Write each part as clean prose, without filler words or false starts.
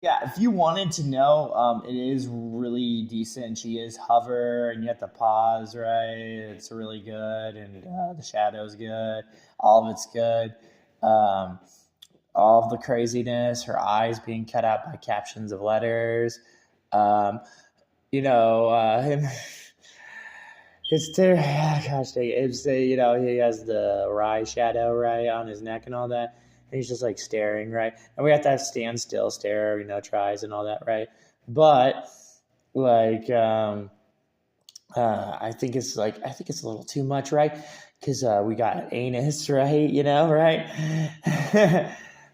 Yeah, if you wanted to know, it is really decent. She is hover, and you have to pause, right? It's really good, and the shadow's good. All of it's good. Um, all of the craziness, her eyes being cut out by captions of letters. Um, him, his gosh dang it, it's he has the Rye shadow right on his neck and all that, and he's just like staring right, and we have to have standstill stare, tries and all that, right? But like, I think it's a little too much, right? Because we got anus, right? Right?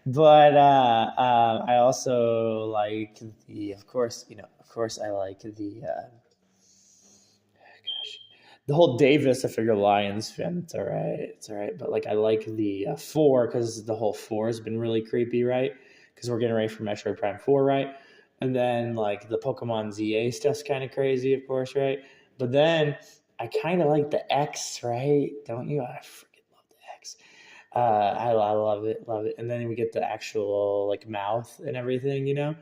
But I also like of course, I like the whole Davis. I figure Lions fan. It's all right. It's all right. But like, I like the four because the whole four has been really creepy, right? Because we're getting ready for Metroid Prime 4, right? And then like the Pokemon ZA stuff's kind of crazy, of course, right? But then I kind of like the X, right? Don't you? I freaking love the X. I love it. And then we get the actual like mouth and everything.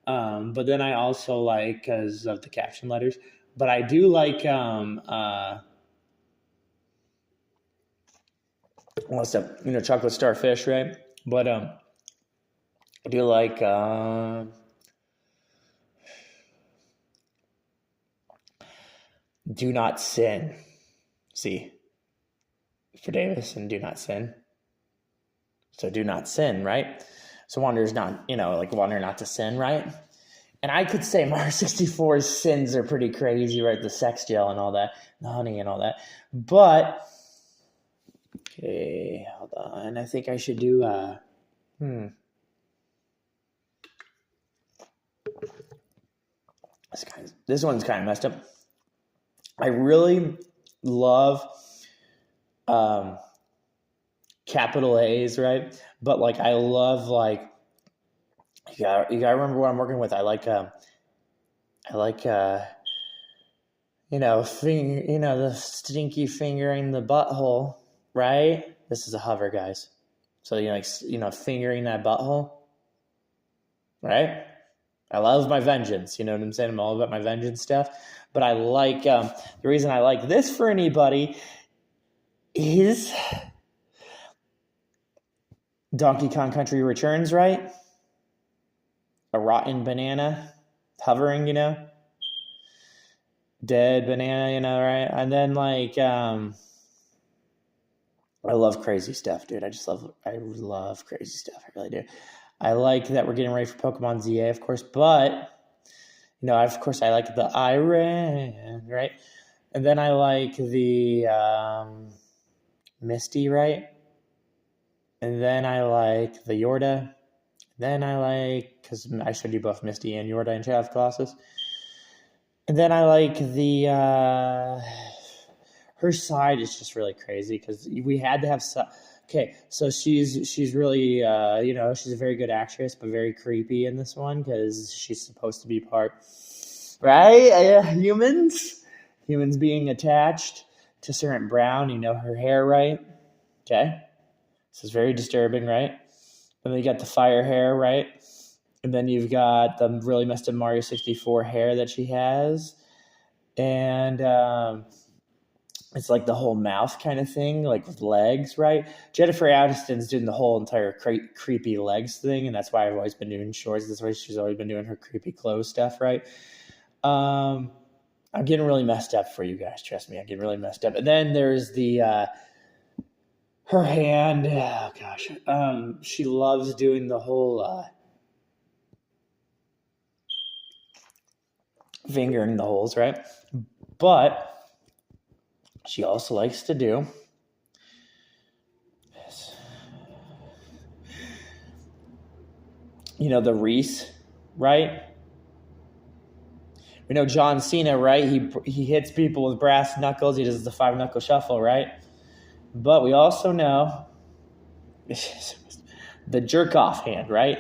But then I also like because of the caption letters. But I do like what's up? Chocolate starfish, right? But I do like do not sin. See, for Davis and do not sin. So do not sin, right? So Wander's not, like Wander not to sin, right? And I could say Mario 64's sins are pretty crazy, right? The sex gel and all that, the honey and all that. But okay, hold on. I think I should do this one's kind of messed up. I really love um, capital A's, right? But like, I love like you gotta remember what I'm working with. I like the stinky fingering the butthole, right? This is a hover, guys. So fingering that butthole, right? I love my vengeance. You know what I'm saying? I'm all about my vengeance stuff. But I like the reason I like this for anybody is Donkey Kong Country Returns, right? A rotten banana hovering, dead banana, right? And then like I love crazy stuff, dude. I love crazy stuff. I really do. I like that we're getting ready for Pokemon ZA, of course, but of course, I like the Iron, right? And then I like the Misty, right? And then I like the Yorda. Then I like, because I showed you both Misty and Yorda in Shadow of the Colossus. And then I like the her side is just really crazy because we had to have okay, so she's really she's a very good actress but very creepy in this one because she's supposed to be part right humans being attached to certain brown, her hair, right? Okay, this is very disturbing, right? And then you got the fire hair, right? And then you've got the really messed up Mario 64 hair that she has. And it's like the whole mouth kind of thing, like with legs, right? Jennifer Aniston's doing the whole entire creepy legs thing, and that's why I've always been doing shorts. That's why she's always been doing her creepy clothes stuff, right? I'm getting really messed up for you guys. Trust me, I'm getting really messed up. And then there's the her hand. Oh gosh, she loves doing the whole fingering the holes, right? But she also likes to do this. The Reese, right? We know John Cena, right? He hits people with brass knuckles. He does the 5-knuckle shuffle, right? But we also know the jerk off hand, right?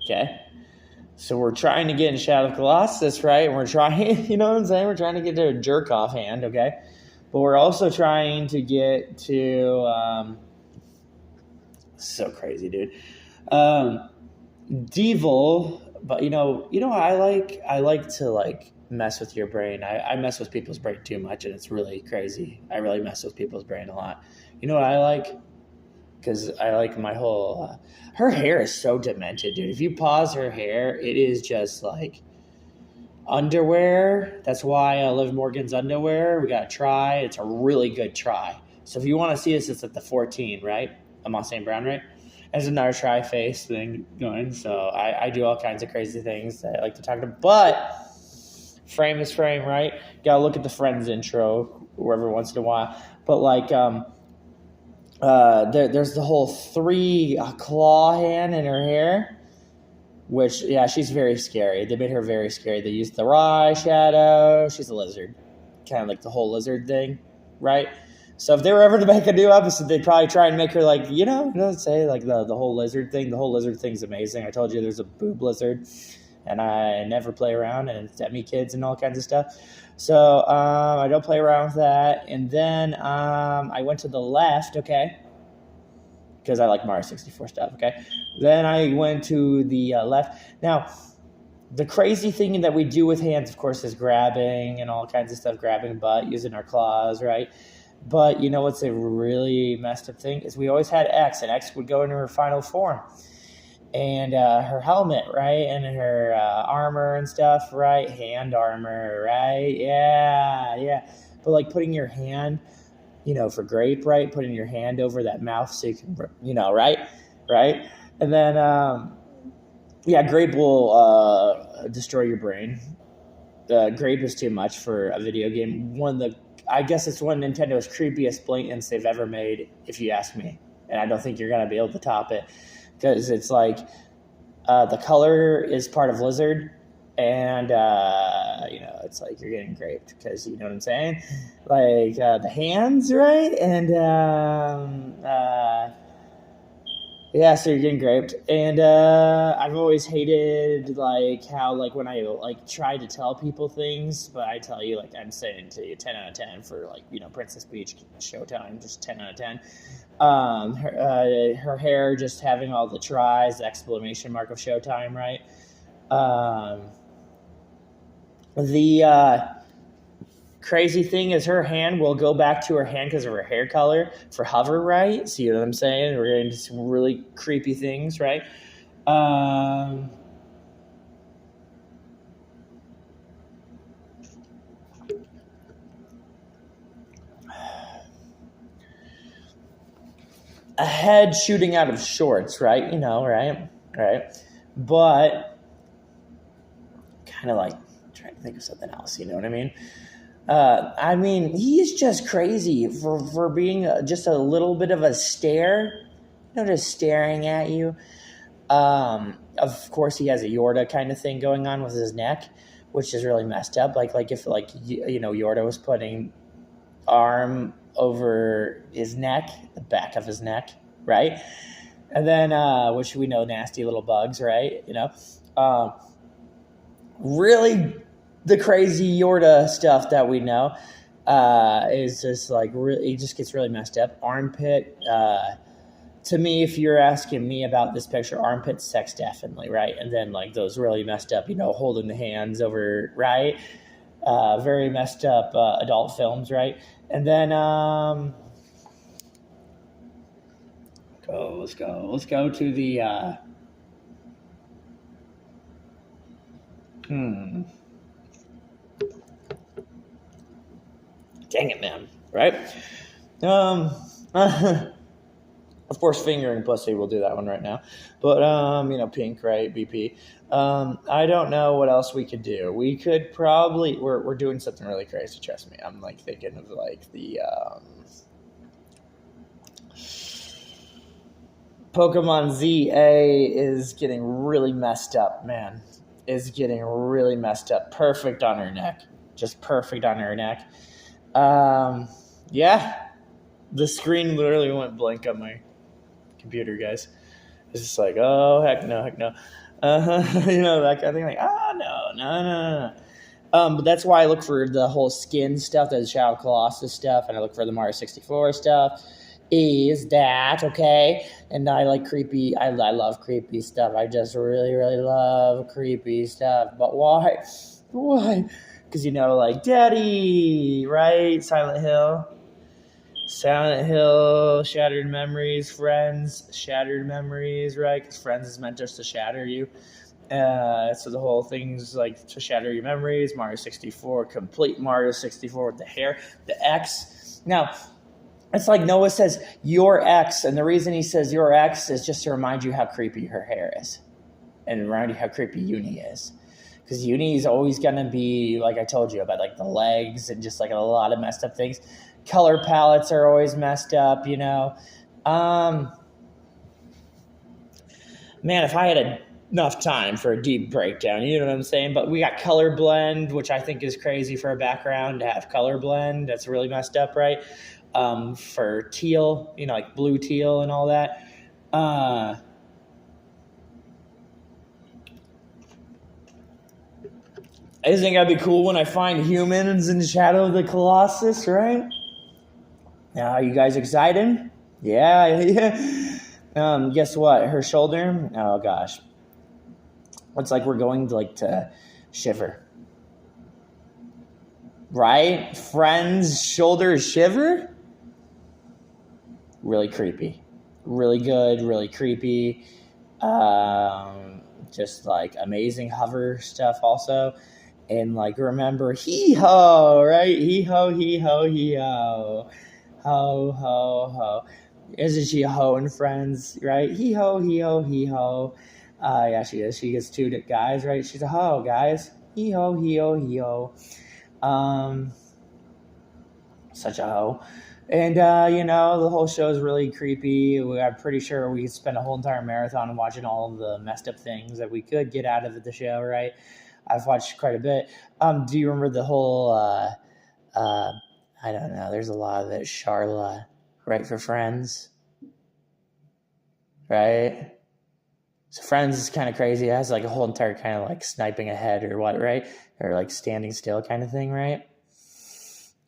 Okay. So we're trying to get in Shadow of Colossus, right? We're trying, you know what I'm saying? We're trying to get to a jerk off hand, okay? But we're also trying to get to so crazy, dude. Devil, but I like to like mess with your brain. I mess with people's brain too much, and it's really crazy. I really mess with people's brain a lot. You know what I like? Because I like my whole. Her hair is so demented, dude. If you pause her hair, it is just like underwear. That's why I love Morgan's underwear. We got to try. It's a really good try. So if you want to see this, it's at the 14, right? I'm on St. Brown, right? There's another try-face thing going. So I do all kinds of crazy things that I like to talk about. But frame is frame, right? Got to look at the Friends intro every once in a while. But like there's the whole 3 claw hand in her hair. Which, yeah, she's very scary. They made her very scary. They used the eye shadow. She's a lizard. Kind of like the whole lizard thing, right? So if they were ever to make a new episode, they'd probably try and make her like, say like the whole lizard thing. The whole lizard thing's amazing. I told you there's a boob lizard, and I never play around, and it's Demi kids and all kinds of stuff. So I don't play around with that. And then I went to the left, okay? Because I like Mario 64 stuff, okay? Then I went to the left. Now, the crazy thing that we do with hands, of course, is grabbing and all kinds of stuff, grabbing butt, using our claws, right? But you know what's a really messed up thing? Is we always had X, and X would go into her final form. And her helmet, right? And her armor and stuff, right? Hand armor, right? Yeah. But like putting your hand... for grape, right? Putting your hand over that mouth so you can, right? And then, grape will destroy your brain. Grape is too much for a video game. I guess it's one of Nintendo's creepiest blatants they've ever made, if you ask me. And I don't think you're going to be able to top it. Because it's like, the color is part of lizard. And, it's like you're getting graped because you know what I'm saying? Like the hands, right? And, so you're getting graped. And I've always hated, like, how, like, when I, like, try to tell people things, but I tell you, like, I'm saying to you 10 out of 10 for, like, Princess Peach Showtime, just 10 out of 10. Her hair just having all the tries, the exclamation mark of Showtime, right? The crazy thing is her hand will go back to her hand because of her hair color for hover, right? See what I'm saying? We're getting into some really creepy things, right? A head shooting out of shorts, right? Right? But kind of like trying to think of something else, you know what I mean? He's just crazy for being just a little bit of a stare, just staring at you. Of course, he has a Yorda kind of thing going on with his neck, which is really messed up. Like if Yorda was putting arm over his neck, the back of his neck, right? And then, which we know, nasty little bugs, right? Really, the crazy Yorda stuff that we know is just like it just gets really messed up. Armpit, to me, if you're asking me about this picture, armpit sex definitely, right? And then like those really messed up, holding the hands over, right? Very messed up adult films, right? And then let's go to the dang it, man, right? Of course, fingering pussy, we'll do that one right now. But, pink, right, BP. I don't know what else we could do. We could probably, we're doing something really crazy, trust me. I'm, like, thinking of, like, the Pokemon ZA is getting really messed up, man. Is getting really messed up. Perfect on her neck. Just perfect on her neck. Yeah. The screen literally went blank on my computer, guys. It's just like, oh, heck no. That kind of thing. Like, no. But that's why I look for the whole skin stuff, the Shadow Colossus stuff, and I look for the Mario 64 stuff. is that, okay? And I like creepy, I love creepy stuff. I just really, really love creepy stuff. But why? Why? Because, like Daddy, right? Silent Hill, Shattered Memories, Friends, Shattered Memories, right? Because Friends is meant just to shatter you. So the whole thing's like to shatter your memories. Mario 64, complete Mario 64 with the hair, the X. Now, it's like Noah says, your ex, and the reason he says your ex is just to remind you how creepy her hair is and remind you how creepy Uni is. Because Uni is always going to be, like I told you, about like the legs and just like a lot of messed up things. Color palettes are always messed up, Man, if I had enough time for a deep breakdown, you know what I'm saying? But we got color blend, which I think is crazy for a background to have color blend. That's really messed up, right? For teal, like blue teal and all that. Isn't it gonna be cool when I find humans in Shadow of the Colossus, right? Now, are you guys excited? Yeah. Guess what? Her shoulder. Oh gosh, it's like we're going to shiver, right? Friends' shoulder shiver. Really creepy, really good, really creepy. Just like amazing hover stuff also. And like remember hee ho, right? Hee ho, hee ho, hee ho. Ho ho ho. Isn't she a hoe in Friends, right? Hee ho, hee ho, hee ho. Yeah, she is. She gets two guys, right? She's a hoe, guys. Hee ho, hee ho, hee ho. Such a hoe. And, the whole show is really creepy. I'm pretty sure we could spend a whole entire marathon watching all of the messed up things that we could get out of the show, right? I've watched quite a bit. Do you remember the whole, I don't know, there's a lot of it, Charla, right, for Friends, right? So Friends is kind of crazy. It has like a whole entire kind of like sniping ahead or what, right? Or like standing still kind of thing, right?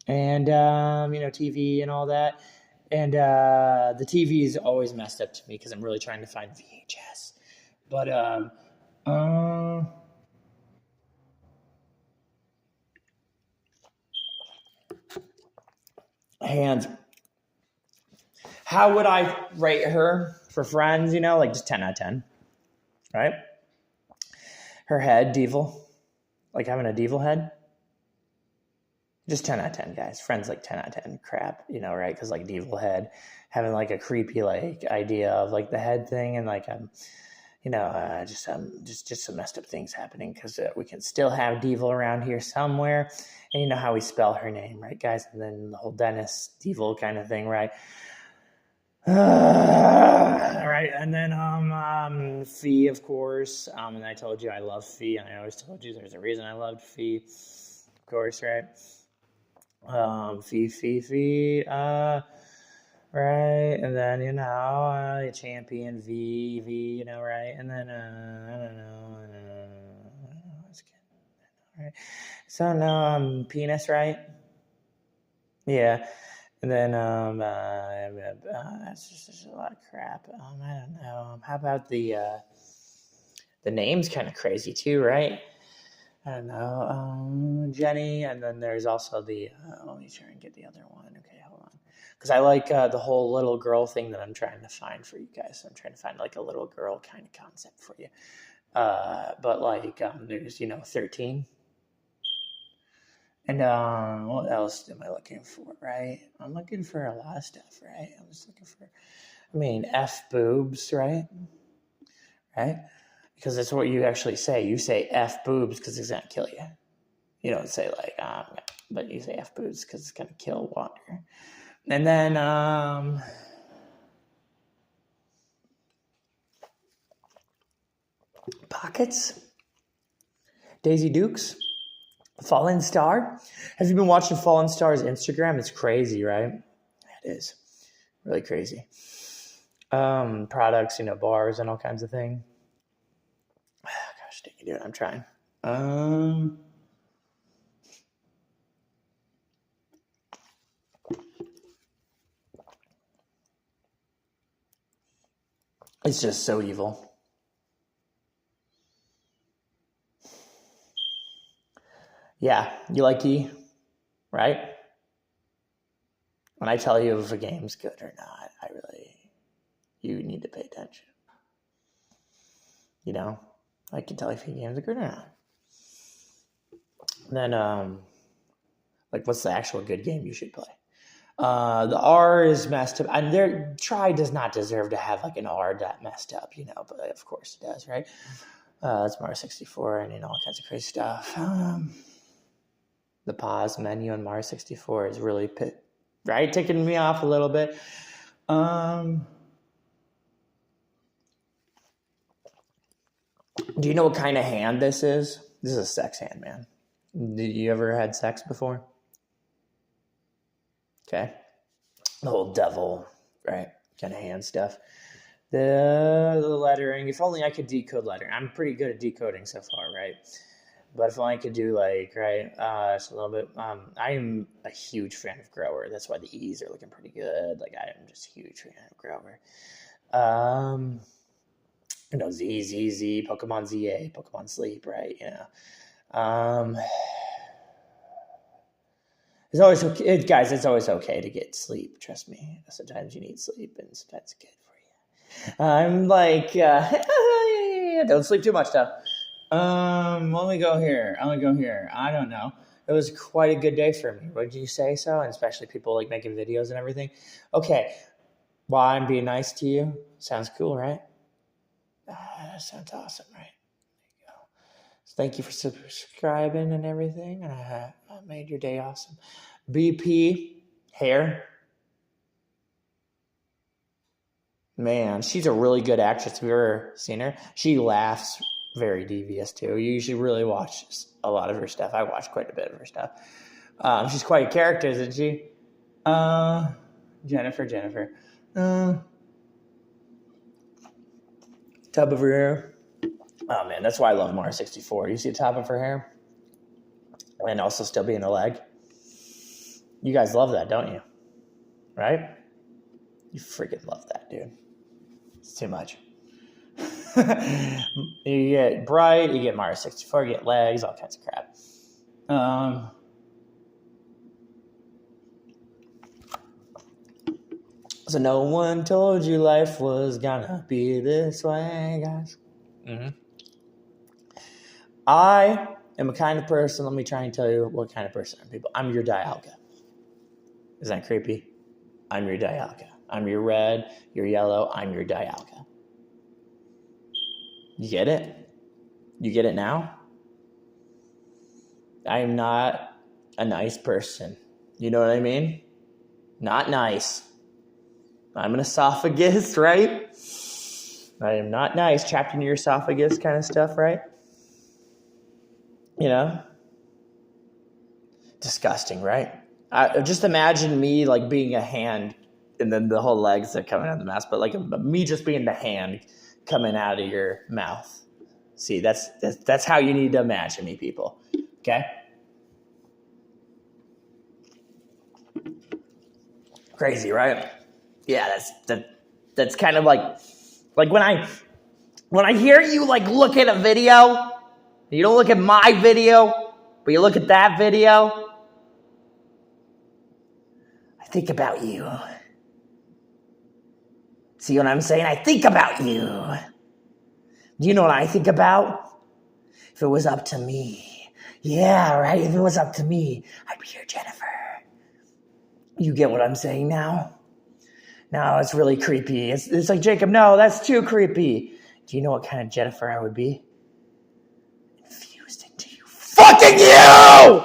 And, TV and all that. And the TV is always messed up to me because I'm really trying to find VHS. But, hands. How would I rate her for Friends, like just 10 out of 10, right? Her head, devil, like having a devil head. Just 10 out of 10, guys. Friends like 10 out of 10 crap, right? Because like devil head, having like a creepy like idea of like the head thing and like just some messed up things happening because we can still have devil around here somewhere, and you know how we spell her name, right, guys? And then the whole Dennis devil kind of thing, right? All right, and then Fee, of course. And I told you I love Fee, and I always told you there's a reason I loved Fee, of course, right? Fee, right, and then champion V, right, and then I don't know, right. So no, penis, right? Yeah, and then that's just a lot of crap. I don't know. How about the name's kind of crazy too, right? I don't know, Jenny, and then there's also the, let me try and get the other one. Okay, hold on. Because I like the whole little girl thing that I'm trying to find for you guys. So I'm trying to find like a little girl kind of concept for you. But like, there's, 13. And what else am I looking for, right? I'm looking for a lot of stuff, right? I'm just looking for, F boobs, right? Right? Because that's what you actually say. You say F boobs because it's going to kill you. You don't say like, but you say F boobs because it's going to kill water. And then, Pockets, Daisy Dukes, Fallen Star. Have you been watching Fallen Star's Instagram? It's crazy, right? It is really crazy. Products, bars and all kinds of things. Gosh, dang it, dude, I'm trying. It's just so evil. Yeah, you like E, right? When I tell you if a game's good or not, you need to pay attention. You know, I can tell if a game's good or not. Then, like, what's the actual good game you should play? The R is messed up, and their try does not deserve to have like an R that messed up, but of course it does, right? That's Mario 64 and all kinds of crazy stuff. The pause menu on Mario 64 is really taking me off a little bit. Do you know what kind of hand this is? This is a sex hand, man. Did you ever had sex before? Okay. The whole devil, right? Kind of hand stuff. The lettering. If only I could decode lettering. I'm pretty good at decoding so far, right? But if only I could do just a little bit. I am a huge fan of Grower. That's why the E's are looking pretty good. Like, I am just a huge fan of Grower. Z, Pokemon ZA, Pokemon Sleep, right? It's always okay, guys. It's always okay to get sleep. Trust me. Sometimes you need sleep, and sometimes it's good for you. I'm like, don't sleep too much, though. Let me go here. I don't know. It was quite a good day for me. Would you say so? And especially people like making videos and everything. Okay. While I'm being nice to you, sounds cool, right? That sounds awesome, right? There you go. So thank you for subscribing and everything. I made your day awesome. BP hair. Man, she's a really good actress. Have you ever seen her? She laughs very devious too. You usually really watch a lot of her stuff. I watch quite a bit of her stuff. She's quite a character, isn't she? Jennifer. Top of her hair. Oh man, that's why I love Mario 64. You see the top of her hair? And also still being a leg. You guys love that, don't you? Right? You freaking love that, dude. It's too much. You get bright, you get Mario 64, you get legs, all kinds of crap. So no one told you life was gonna be this way, guys. Mm-hmm. I am a kind of person. Let me try and tell you what kind of person I'm, people. I'm your Dialga. Isn't that creepy? I'm your Dialga. I'm your red, your yellow. I'm your Dialga. You get it? You get it now? I am not a nice person. You know what I mean? Not nice. I'm an esophagus, right? I am not nice. Trapped in your esophagus kind of stuff, right? Disgusting, right? Just imagine me like being a hand and then the whole legs are coming out of the mouth, but like me just being the hand coming out of your mouth. See, that's how you need to imagine me, people. Okay? Crazy, right? Yeah, that's kind of like when I hear you like look at a video, you don't look at my video, but you look at that video, I think about you. See what I'm saying? I think about you. Do you know what I think about? If it was up to me. Yeah, right? If it was up to me, I'd be your Jennifer. You get what I'm saying now? No, it's really creepy. It's like, Jacob, no, that's too creepy. Do you know what kind of Jennifer I would be? Infused into you. Fucking you!